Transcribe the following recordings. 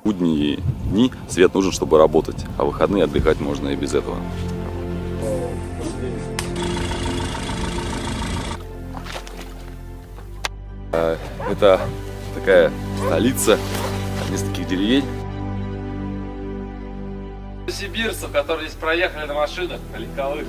Будние дни свет нужен, чтобы работать, а в выходные отдыхать можно и без этого. Это такая столица нескольких деревень. Сибирцев, которые здесь проехали на машинах, на легковых.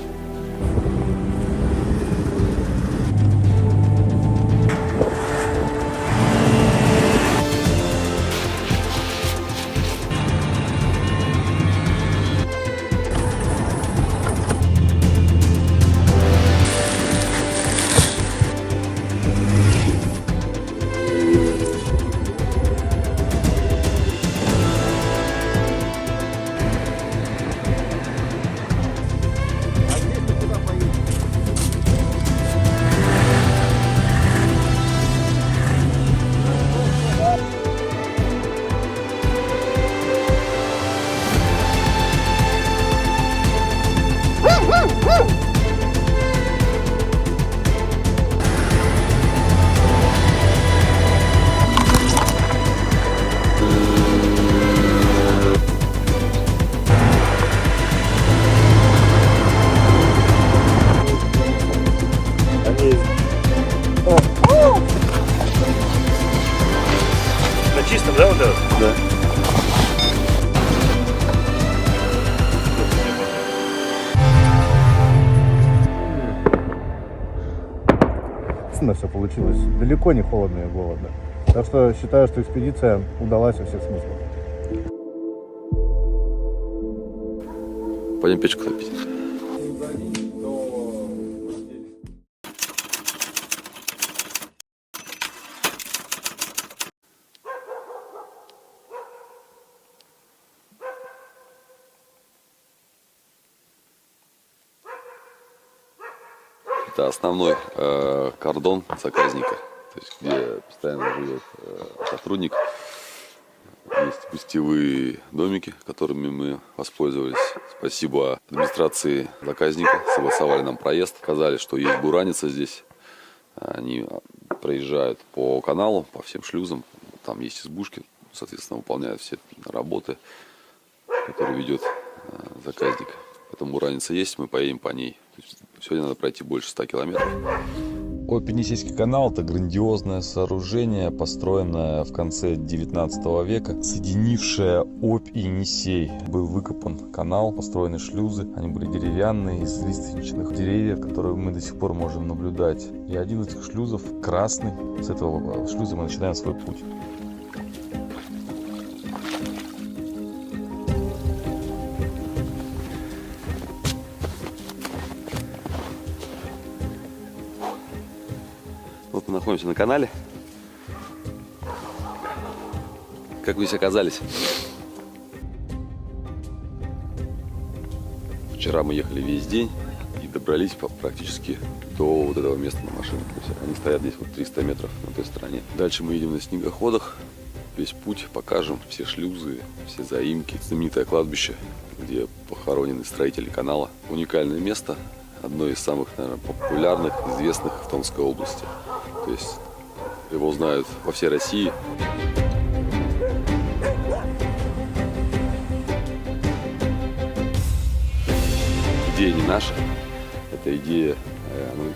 На чистом, да, вот это? Да. Все получилось. Далеко не холодно и голодно. Так что считаю, что экспедиция удалась во всех смыслах. Пойдем печку топить. Это основной кордон заказника, то есть где постоянно живет сотрудник. Есть гостевые домики, которыми мы воспользовались. Спасибо администрации заказника, согласовали нам проезд, сказали, что есть бураница здесь. Они проезжают по каналу, по всем шлюзам, там есть избушки, соответственно, выполняют все работы, которые ведет заказник. Поэтому бураница есть, мы поедем по ней. Сегодня надо пройти больше 100 километров. Обь-Енисейский канал – это грандиозное сооружение, построенное в конце 19 века, соединившее Обь и Енисей. Был выкопан канал, построены шлюзы, они были деревянные, из лиственничных деревьев, которые мы до сих пор можем наблюдать. И один из этих шлюзов красный, с этого шлюза мы начинаем свой путь. Вот мы находимся на канале. Как вы здесь оказались? Вчера мы ехали весь день и добрались практически до вот этого места на машине. То есть они стоят здесь вот 300 метров на той стороне. Дальше мы едем на снегоходах. Весь путь покажем, все шлюзы, все заимки. Знаменитое кладбище, где похоронены строители канала. Уникальное место, одно из самых, наверное, популярных, известных в Томской области. То есть его знают во всей России. Идея не наша, это идея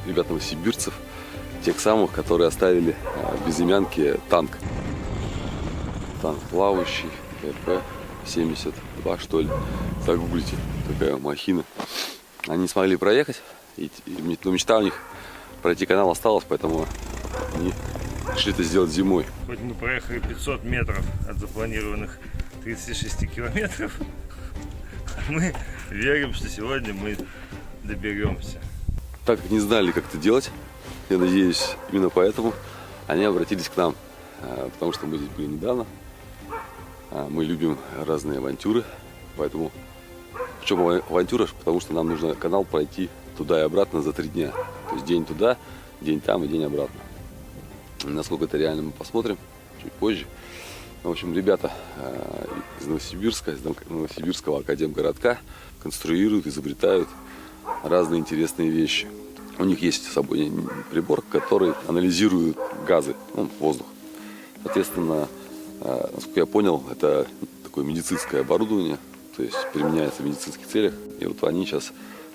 ребят новосибирцев, тех самых, которые оставили в безымянке танк. Танк плавающий, РП-72, что ли. Загуглите, такая махина. Они не смогли проехать, но мечта у них пройти канал осталась, поэтому они решили это сделать зимой. Хоть мы проехали 500 метров от запланированных 36 километров, мы верим, что сегодня мы доберемся. Так как не знали, как это делать, я надеюсь, именно поэтому они обратились к нам, потому что мы здесь были недавно. Мы любим разные авантюры, поэтому в чем авантюра? Потому что нам нужно канал пройти туда и обратно за 3 дня. То есть день туда, день там и день обратно. Насколько это реально, мы посмотрим чуть позже. В общем, ребята из Новосибирска, из Новосибирского академгородка конструируют, изобретают разные интересные вещи. У них есть с собой прибор, который анализирует газы, воздух. Соответственно, Насколько я понял, это такое медицинское оборудование, то есть применяется в медицинских целях. И вот они сейчас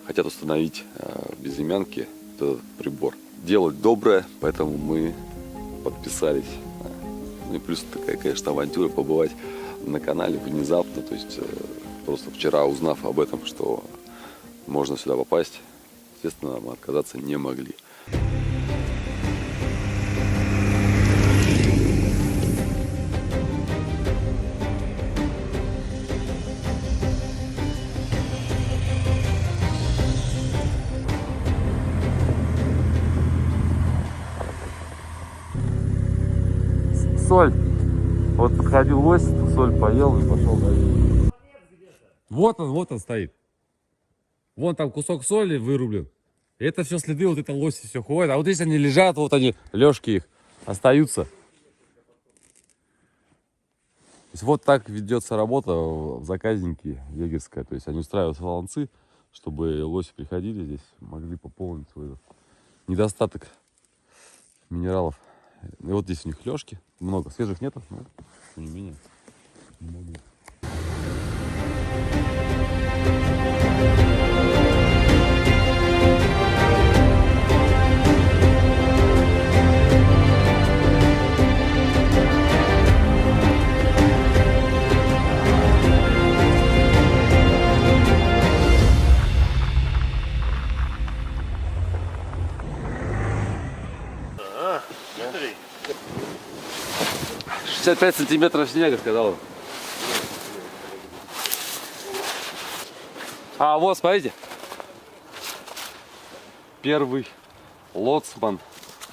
хотят установить в Безымянке этот прибор. Делать доброе, поэтому мы подписались. Ну и плюс такая, конечно, авантюра побывать на канале внезапно. То есть просто вчера, узнав об этом, что можно сюда попасть, естественно, мы отказаться не могли. Соль. Вот подходил лось, соль поел и пошел дальше. Вот он стоит. Вон там кусок соли вырублен. Это все следы, вот это лоси все ходят. А вот здесь они лежат, вот они, лёжки их, остаются. То есть вот так ведется работа в заказнике егерская. То есть они устраивают солонцы, чтобы лоси приходили здесь, могли пополнить свой недостаток минералов. И вот здесь у них лёжки. Много. Свежих нету, но тем не менее. Много. Смотри. 65 сантиметров снега, сказал он. А вот, смотрите. Первый лоцман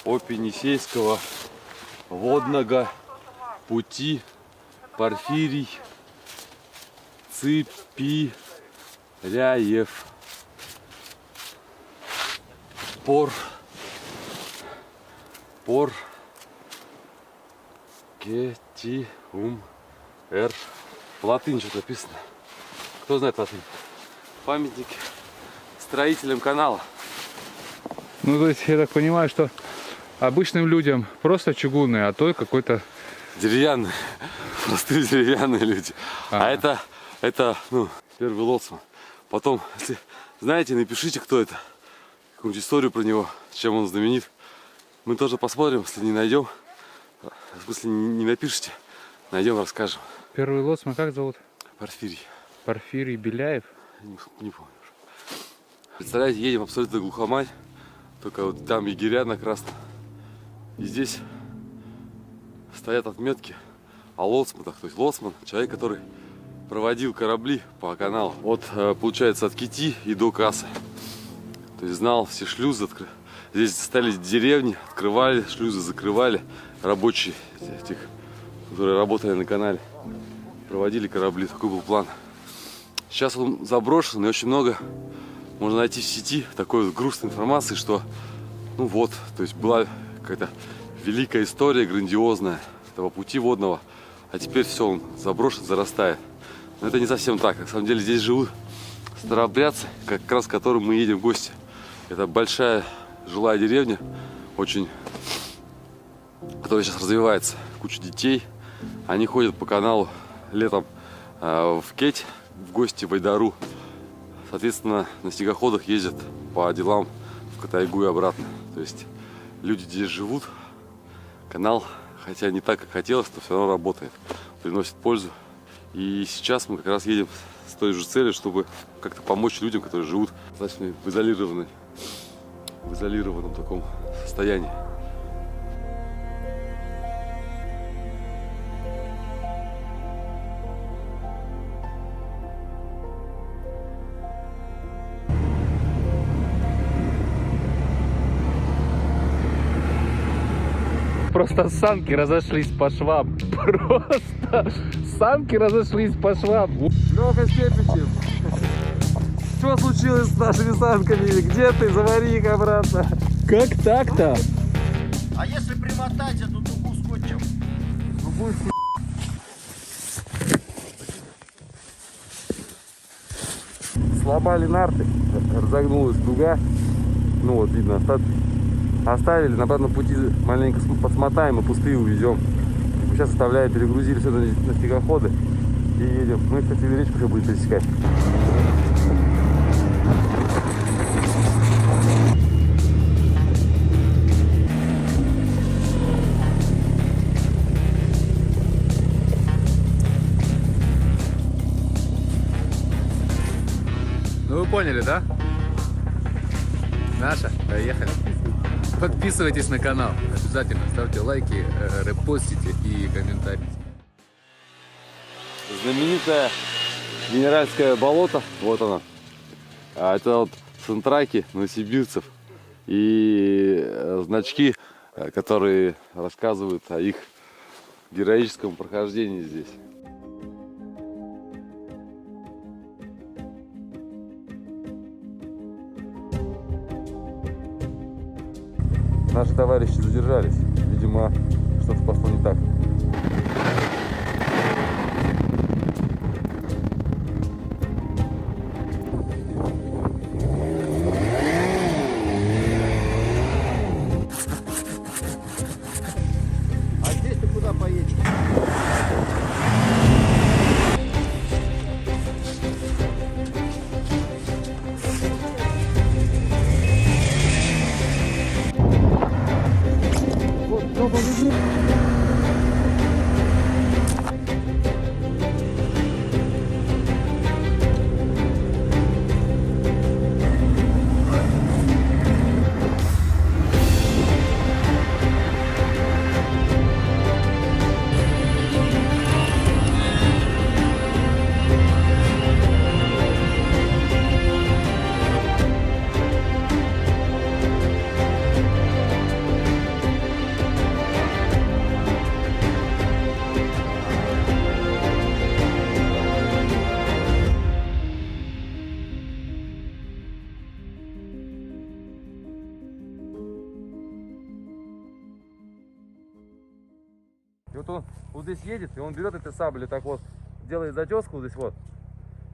Опенисейского водного пути Порфирий Ципиряев. Кетиум Р. В латыни что-то написано. Кто знает латынь? Памятник строителям канала. Ну, то есть, я так понимаю, что обычным людям просто чугунные, а то какой-то... Деревянные. Простые деревянные люди. А это, ну, первый лоцман. Потом, если знаете, напишите, кто это. Какую-нибудь историю про него, чем он знаменит. Мы тоже посмотрим, если не найдем. В смысле, не напишите, найдем, расскажем. Первый лоцман как зовут? Порфирий. Порфирий Беляев. Не помню уже. Представляете, едем абсолютно глухомань. Только вот там егеря на красном. И здесь стоят отметки о лоцманах. То есть лоцман, человек, который проводил корабли по каналу. Вот, получается, от Кити и до Касы. То есть знал все шлюзы. Здесь стояли деревни, открывали шлюзы, закрывали. Рабочие этих, которые работали на канале, проводили корабли. Такой был план. Сейчас он заброшен, и очень много можно найти в сети такой вот грустной информации, что, ну вот, то есть была какая-то великая история, грандиозная этого пути водного, а теперь все, он заброшен, зарастает. Но это не совсем так. На самом деле здесь живут старообрядцы, как раз к которым мы едем в гости. Это большая жилая деревня, очень, которая сейчас развивается. Куча детей. Они ходят по каналу летом в Кеть, в гости в Айдару. Соответственно, на снегоходах ездят по делам в Катайгу и обратно. То есть люди здесь живут. Канал, хотя не так, как хотелось, но все равно работает, приносит пользу. И сейчас мы как раз едем с той же целью, чтобы как-то помочь людям, которые живут достаточно в изолированном таком состоянии. Просто санки разошлись по швам. Просто санки разошлись по швам. Лёха Степичев, что случилось с нашими санками? Где ты? Завари их обратно. Как так-то? А если примотать эту дугу скотчем? Сломали нарты, разогнулась дуга. Ну вот видно остатки. Оставили, на обратном пути маленько подсмотаем и пустые увезем. сейчас оставляем, перегрузили все на снегоходы и едем. Мы, кстати, речку еще будем пересекать. Ну вы поняли, да? Наша, поехали. Подписывайтесь на канал. Обязательно ставьте лайки, репостите и комментарии. Знаменитое Генеральское болото, вот оно. А это вот центраки новосибирцев и значки, которые рассказывают о их героическом прохождении здесь. Наши товарищи задержались. Видимо, что-то пошло не так. А здесь ты куда поедешь? И вот он вот здесь едет, и он берет этой саблей так вот, делает затеску вот здесь вот.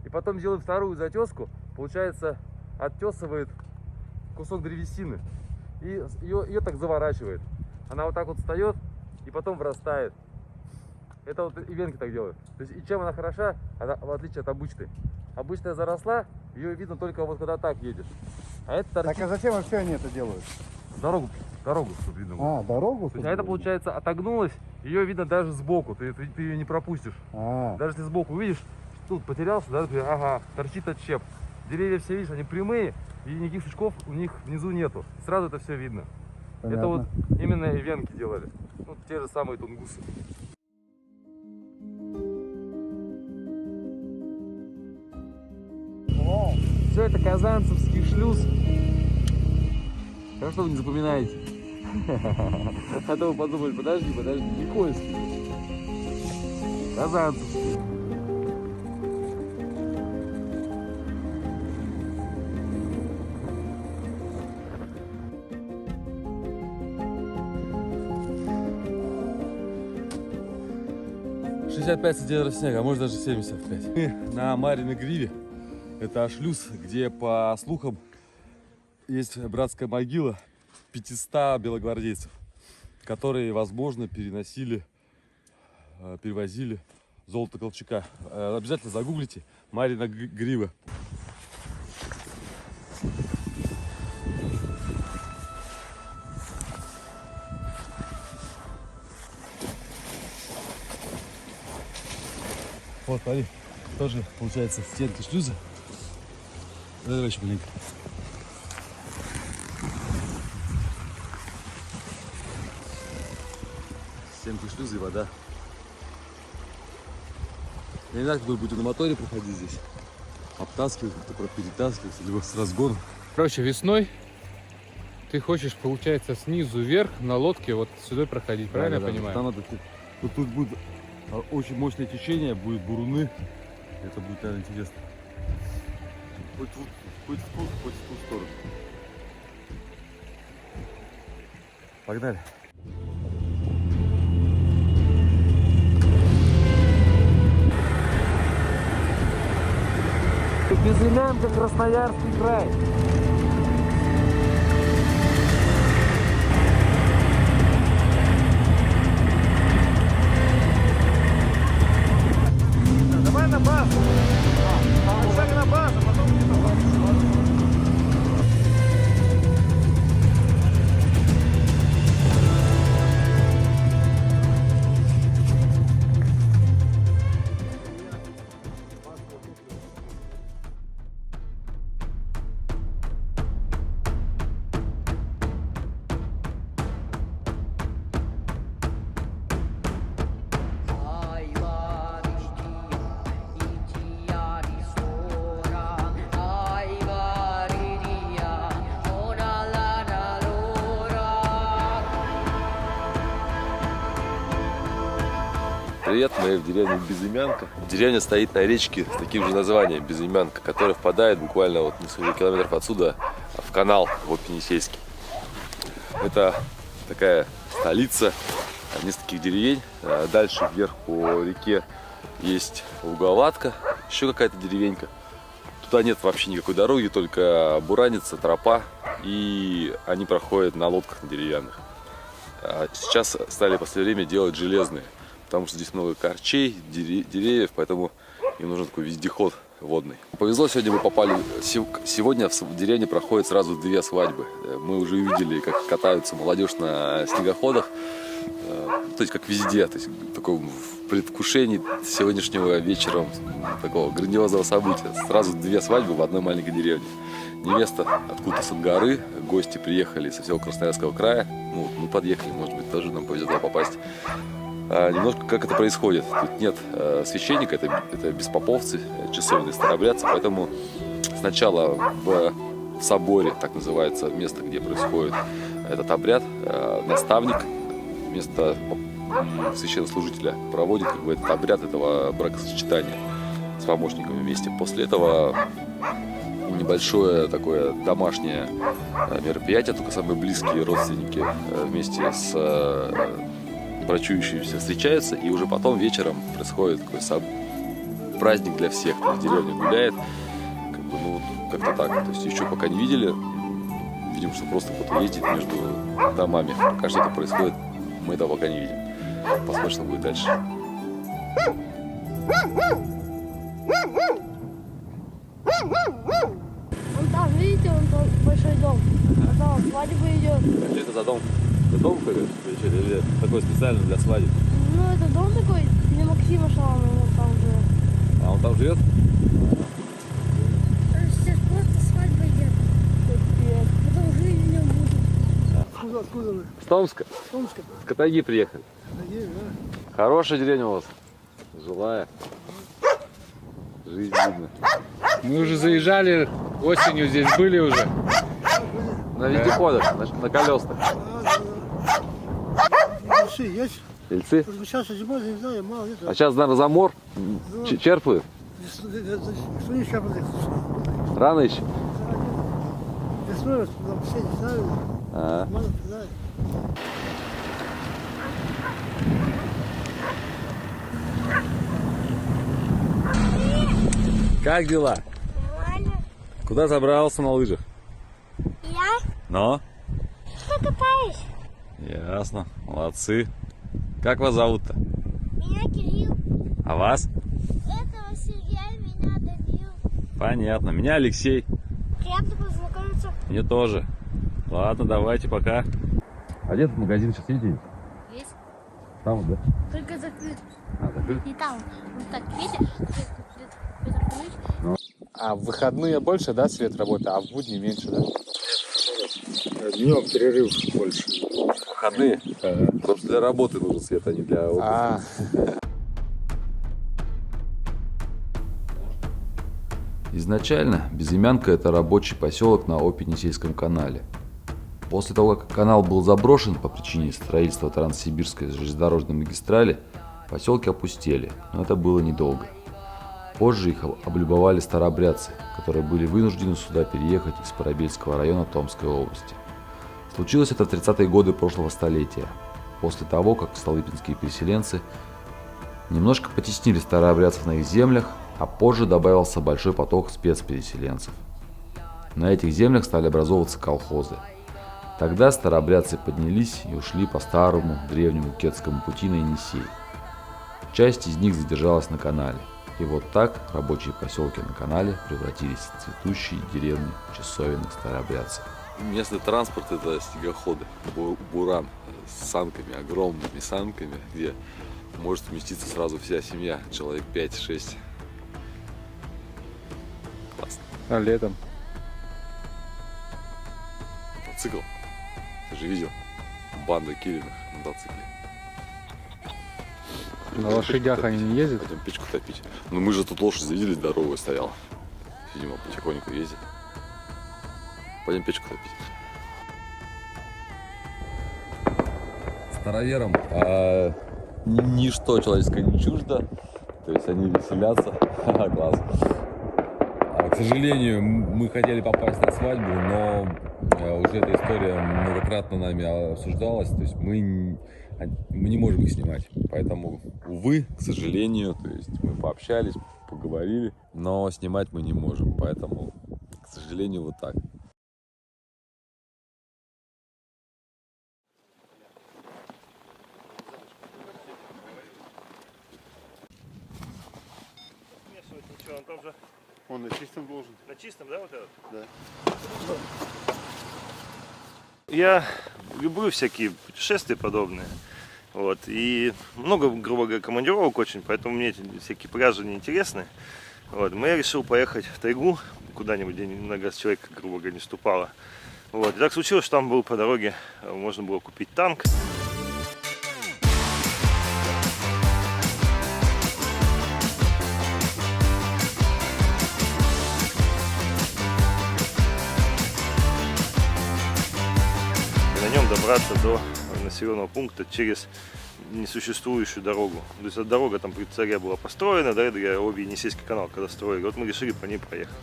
И потом делает вторую затеску, получается, оттесывает кусок древесины. И ее так заворачивает. Она вот так вот встает и потом врастает. Это вот и венки так делают. То есть, и чем она хороша, она, в отличие от обычной. Обычная заросла, ее видно только вот когда так едешь. А это торчит. Так а зачем вообще они это делают? Дорогу тут видно. А, дорогу? То есть, а это, получается, отогнулась, ее видно даже сбоку, ты ее не пропустишь. Даже если сбоку увидишь, тут потерялся, да, например, ага, торчит отщеп. Деревья все, видишь, они прямые, и никаких сучков у них внизу нету. Сразу это все видно. Понятно. Это вот именно и венки делали. Ну, те же самые тунгусы. Все это казанцевский шлюз. Хорошо, вы не запоминаете. А то вы подумали, подожди, Никольский. Казанцевский. сантиметров снега, а может даже 75. Мы на Мариной гриве. Это шлюз, где, по слухам, есть братская могила 500 белогвардейцев, которые, возможно, перевозили золото Колчака. Обязательно загуглите Марина грива. Вот, смотри, тоже получается стенки шлюза. Давай еще маленько. Стенки шлюза и вода. Я не знаю, кто будет на моторе проходить здесь. Обтаскивать, кто перетаскивать, либо с разгоном. Короче, весной ты хочешь, получается, снизу вверх на лодке вот сюда проходить, правильно я понимаю? Там надо, тут будет очень мощное течение, будет буруны. Это будет, наверное, интересно. Хоть в ту сторону. Погнали. Безымянка, Красноярский край. привет, мы в деревне Безымянка. Деревня стоит на речке с таким же названием Безымянка, которая впадает буквально вот несколько километров отсюда в канал Обь-Енисейский. Это такая столица нескольких деревень. Дальше вверх по реке есть Луговатка, еще какая-то деревенька. Туда нет вообще никакой дороги, только бураница, тропа, и они проходят на лодках на деревянных. Сейчас стали в последнее время делать железные, потому что здесь много корчей, деревьев, поэтому им нужен такой вездеход водный. Повезло, сегодня мы попали, сегодня в деревне проходят сразу 2 свадьбы. Мы уже увидели, как катаются молодежь на снегоходах, то есть как везде, то есть в таком предвкушении сегодняшнего вечера такого грандиозного события. Сразу 2 свадьбы в одной маленькой деревне. Невеста откуда-то с Ангары, гости приехали со всего Красноярского края. Ну, мы подъехали, может быть, тоже нам повезло попасть. Немножко как это происходит. Тут нет священника, это беспоповцы, часовенные старообрядцы, поэтому сначала в соборе, так называется место, где происходит этот обряд, наставник вместо священнослужителя проводит как бы этот обряд этого бракосочетания с помощниками вместе. После этого небольшое такое домашнее мероприятие, только самые близкие родственники вместе с брачующимися встречаются, и уже потом вечером происходит такой праздник для всех, кто в деревне гуляет, как бы, ну, как-то так. То есть еще пока не видели, видим, что просто кто-то ездит между домами. Пока что это происходит, мы этого пока не видим. Посмотрим, что будет дальше. Вон там, видите, вон там большой дом. А там свадьба идет. Что это за дом? Это дом какой-то? Или такой специально для свадеб? Ну, это дом такой, для Максима Шалана, он там живет. А он там живет? Сейчас просто свадьба идет. Потом жить в нем будут. Откуда вы? С Томска. С Томска. С Катаги приехали. Да. Хорошая деревня у вас. Жилая. Жизнь видно. Мы уже заезжали, осенью здесь были уже. На вездеходах, на колесных. Ильцы есть? Ильцы? Сейчас зимой, не знаю, мало нет. А сейчас, наверное, за мор черпают? Что не щапали? Рано еще? Весной там все не знаю. Мало знаю. Как дела? Нормально. Куда забрался на лыжах? Я? Но? Что копаешь? Ясно. Молодцы. Как вас зовут-то? Меня Кирилл. А вас? Это Сергей, меня Данил. Понятно. Меня Алексей. Приятно познакомиться. Мне тоже. Ладно, давайте, пока. А где этот магазин сейчас видите? Есть. Там вот, да? Только закрыт. А, закрыт? Не там. Вот так, видите? Петр Ильич. А в выходные больше, да, свет работы, а в будни меньше, да? Днем перерыв больше. Выходные? Потому что для работы нужен свет, а не для отдыха. А, Изначально Безымянка – это рабочий поселок на Обь-Енисейском канале. После того, как канал был заброшен по причине строительства Транссибирской железнодорожной магистрали, поселки опустели, но это было недолго. Позже их облюбовали старообрядцы, которые были вынуждены сюда переехать из Парабельского района Томской области. Случилось это в 30-е годы прошлого столетия, после того, как столыпинские переселенцы немножко потеснили старообрядцев на их землях, а позже добавился большой поток спецпереселенцев. На этих землях стали образовываться колхозы. Тогда старообрядцы поднялись и ушли по старому древнему кетскому пути на Енисей. Часть из них задержалась на канале. И вот так рабочие поселки на канале превратились в цветущие деревни часовенных старообрядцев. Местный транспорт — это снегоходы, буран с санками, огромными санками, где может вместиться сразу вся семья, человек 5-6. Классно. а летом? Мотоцикл. Ты же видел? Банда киллерных на мотоцикле. На лошадях они не ездят? Пойдем печку топить. Ну мы же тут лошадь завидели, здоровая стояла. Видимо, потихоньку ездит. Пойдем печку топить. Староверам ничто человеческое не чуждо. То есть они веселятся. Класс. К сожалению, мы хотели попасть на свадьбу, но уже эта история многократно нами обсуждалась. То есть мы не можем их снимать. Поэтому, увы, к сожалению, то есть мы пообщались, поговорили, но снимать мы не можем. Поэтому, к сожалению, вот так. Он там же Он на чистом должен. на чистом, да, вот этот? Да. Я люблю всякие путешествия подобные. Вот. И много, грубо говоря, командировок очень, поэтому мне эти всякие пляжи не интересны. Вот. Но я решил поехать в тайгу, куда-нибудь, где много человек, грубо говоря, не ступало. Вот. И так случилось, что там был по дороге, можно было купить танк. И на нем добраться до населенного пункта через несуществующую дорогу. То есть эта дорога там при царе была построена, да, для Обь-Енисейский канал, когда строили. Вот мы решили по ней проехать.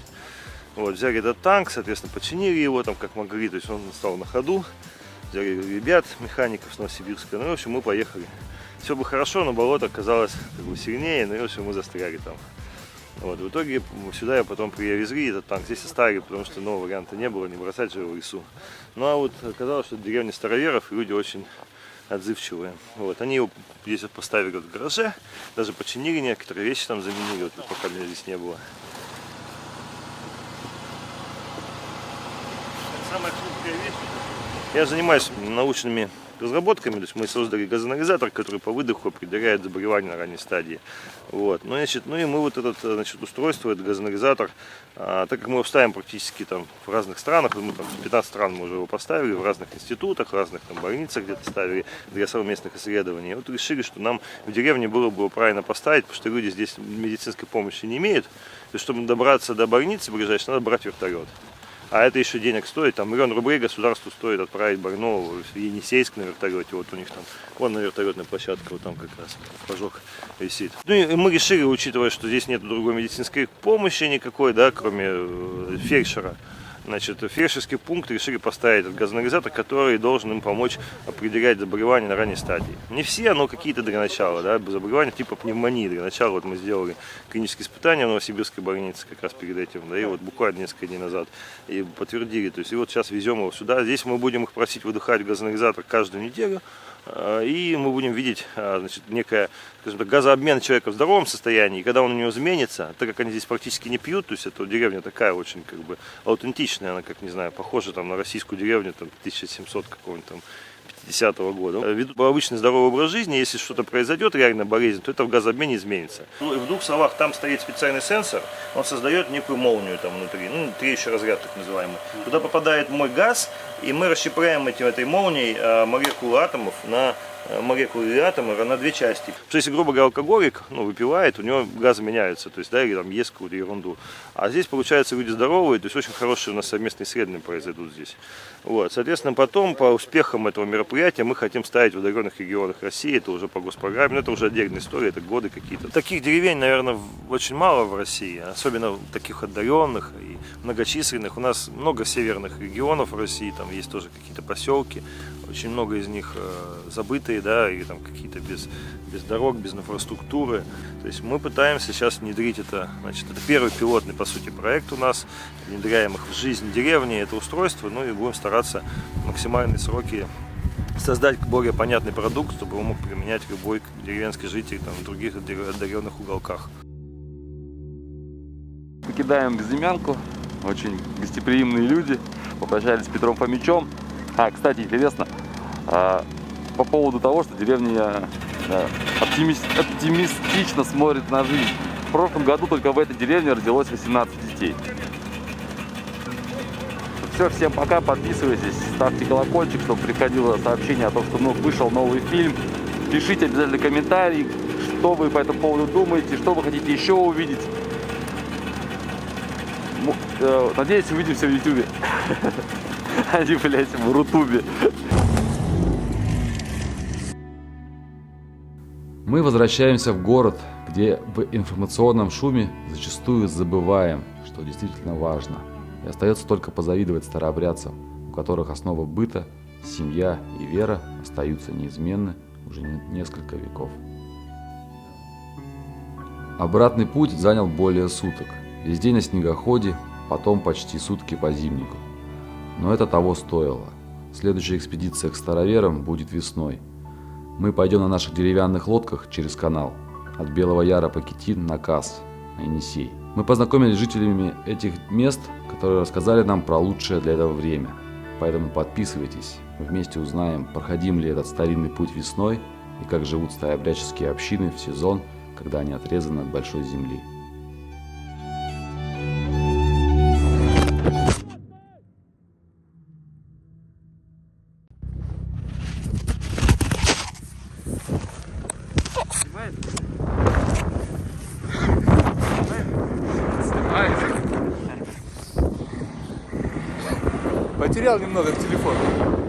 Вот, взяли этот танк, соответственно, починили его там как могли, то есть он стал на ходу. Взяли ребят, механиков с Новосибирска, ну, в общем, мы поехали. Все было хорошо, но болото оказалось как бы сильнее, ну, и, в общем, мы застряли там. Вот, в итоге сюда я потом привезли этот танк, здесь оставили, потому что нового варианта не было, не бросать же его в лесу. Ну, а вот оказалось, что это деревня староверов, и люди очень отзывчивые. Вот, они его здесь вот поставили в гараже, даже починили некоторые вещи там заменили, вот, пока меня здесь не было. Самая хрупкая вещь. Я занимаюсь научными разработками, то есть мы создали газоанализатор, который по выдоху определяет заболевания на ранней стадии. Вот. Ну, значит, ну и мы вот это устройство, этот газоанализатор, так как мы его ставим практически там в разных странах, мы там 15 стран мы уже его поставили, в разных институтах, в разных там больницах где-то ставили для совместных исследований. Вот решили, что нам в деревне было бы правильно поставить, потому что люди здесь медицинской помощи не имеют. То есть, чтобы добраться до больницы ближайшей, надо брать вертолет. А это еще денег стоит, там 1 000 000 рублей государству стоит отправить больного в Енисейск на вертолете, вот у них там, вон на вертолетной площадке, вот там как раз флажок висит. Ну и мы решили, учитывая, что здесь нет другой медицинской помощи никакой, да, кроме фельдшера, значит, фельдшерский пункт решили поставить этот газоанализатор, который должен им помочь определять заболевания на ранней стадии. Не все, но какие-то для начала, да, заболевания типа пневмонии для начала. Вот мы сделали клинические испытания в Новосибирской больнице как раз перед этим, да, и вот буквально несколько дней назад, и подтвердили. То есть, и вот сейчас везем его сюда. Здесь мы будем их просить выдыхать в газоанализатор каждую неделю. И мы будем видеть, значит, некое, скажем так, газообмен человека в здоровом состоянии. И когда он у него изменится, так как они здесь практически не пьют, то есть эта деревня такая очень как бы аутентичная, она, как не знаю, похожа там на российскую деревню там 1700 какого-нибудь там 50-го года. Ведут обычный здоровый образ жизни, если что-то произойдет, реально болезнь, то это в газообмене изменится. Ну, и в 2 словах, там стоит специальный сенсор, он создает некую молнию там внутри, ну, треющий разряд так называемый. Туда попадает мой газ, и мы расщепляем этой молнией молекулы атомов на молекулы или атомы на 2 части. Потому что если, грубо говоря, алкоголик, ну, выпивает, у него газы меняются, то есть, да, или там ест какую-то ерунду. А здесь, получается, люди здоровые, то есть очень хорошие у нас совместные исследования произойдут здесь. Вот, соответственно, потом по успехам этого мероприятия мы хотим ставить в удаленных регионах России, это уже по госпрограмме, но это уже отдельная история, это годы какие-то. Таких деревень, наверное, очень мало в России, особенно таких отдаленных и многочисленных. У нас много северных регионов в России, там есть тоже какие-то поселки, очень много из них забытые, да, или там какие-то без дорог, без инфраструктуры. То есть мы пытаемся сейчас внедрить это, значит, это первый пилотный, по сути, проект у нас, внедряем их в жизнь деревни, это устройство, ну и будем стараться в максимальные сроки создать более понятный продукт, чтобы его мог применять любой деревенский житель там, в других отдаленных уголках. Покидаем Безымянку, очень гостеприимные люди, попрощались с Петром Фомичом. Кстати, интересно, по поводу того, что деревня оптимистично смотрит на жизнь. В прошлом году только в этой деревне родилось 18 детей. Все, всем пока, подписывайтесь, ставьте колокольчик, чтобы приходило сообщение о том, что вышел новый фильм. Пишите обязательно комментарии, что вы по этому поводу думаете, что вы хотите еще увидеть. Надеюсь, увидимся в YouTube. А не, блядь, в Рутубе. Мы возвращаемся в город, где в информационном шуме зачастую забываем, что действительно важно. И остается только позавидовать старообрядцам, у которых основа быта, семья и вера остаются неизменны уже несколько веков. Обратный путь занял более суток. Весь день на снегоходе, потом почти сутки по зимнику. Но это того стоило. Следующая экспедиция к староверам будет весной. Мы пойдем на наших деревянных лодках через канал. От Белого Яра по Китин на Кас, на Енисей. Мы познакомились с жителями этих мест, которые рассказали нам про лучшее для этого время. Поэтому подписывайтесь. Мы вместе узнаем, проходим ли этот старинный путь весной и как живут старообрядческие общины в сезон, когда они отрезаны от большой земли. Потерял немного телефон.